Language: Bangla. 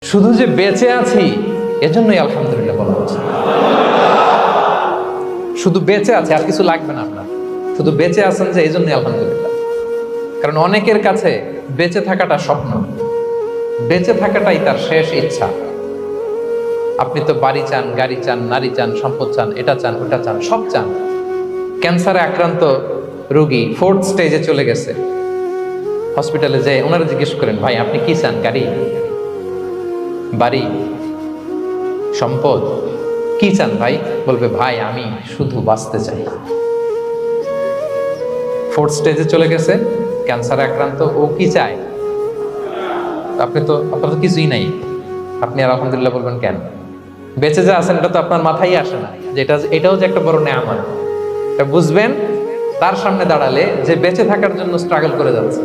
শুধু যে বেঁচে আছি এজন্যই আলহামদুলিল্লাহ বলা উচিত। শুধু বেঁচে আছে, আর কিছু লাগবে না আপনার, শুধু বেঁচে আছেন যে এই জন্যই আলহামদুলিল্লাহ। কারণ অনেকের কাছে বেঁচে থাকাটা স্বপ্ন, বেঁচে থাকাটাই তার শেষ ইচ্ছা। আপনি তো বাড়ি চান, গাড়ি চান, নারী চান, সম্পদ চান, এটা চান, ওটা চান, সব চান। ক্যান্সারে আক্রান্ত রোগী 4th স্টেজে চলে গেছে, হসপিটালে যেয়ে ওনারা জিজ্ঞেস করেন, ভাই আপনি কি চান? গাড়ি, বাড়ি, সম্পদ, কি চান ভাই? বলবে, ভাই আমি শুধু বাঁচতে চাই। 4th স্টেজে চলে গেছে, ক্যান্সারে আক্রান্ত, ও কি চায়? আপনার তো কিছুই নাই, আপনি আর আলহামদুলিল্লাহ বলবেন কেন? বেঁচে যা আছেন এটা তো আপনার মাথায় আসে না, যেটা এটাও যে একটা বড় নেয়ামত। এটা বুঝবেন তার সামনে দাঁড়ালে, যে বেঁচে থাকার জন্য স্ট্রাগল করে যাচ্ছে।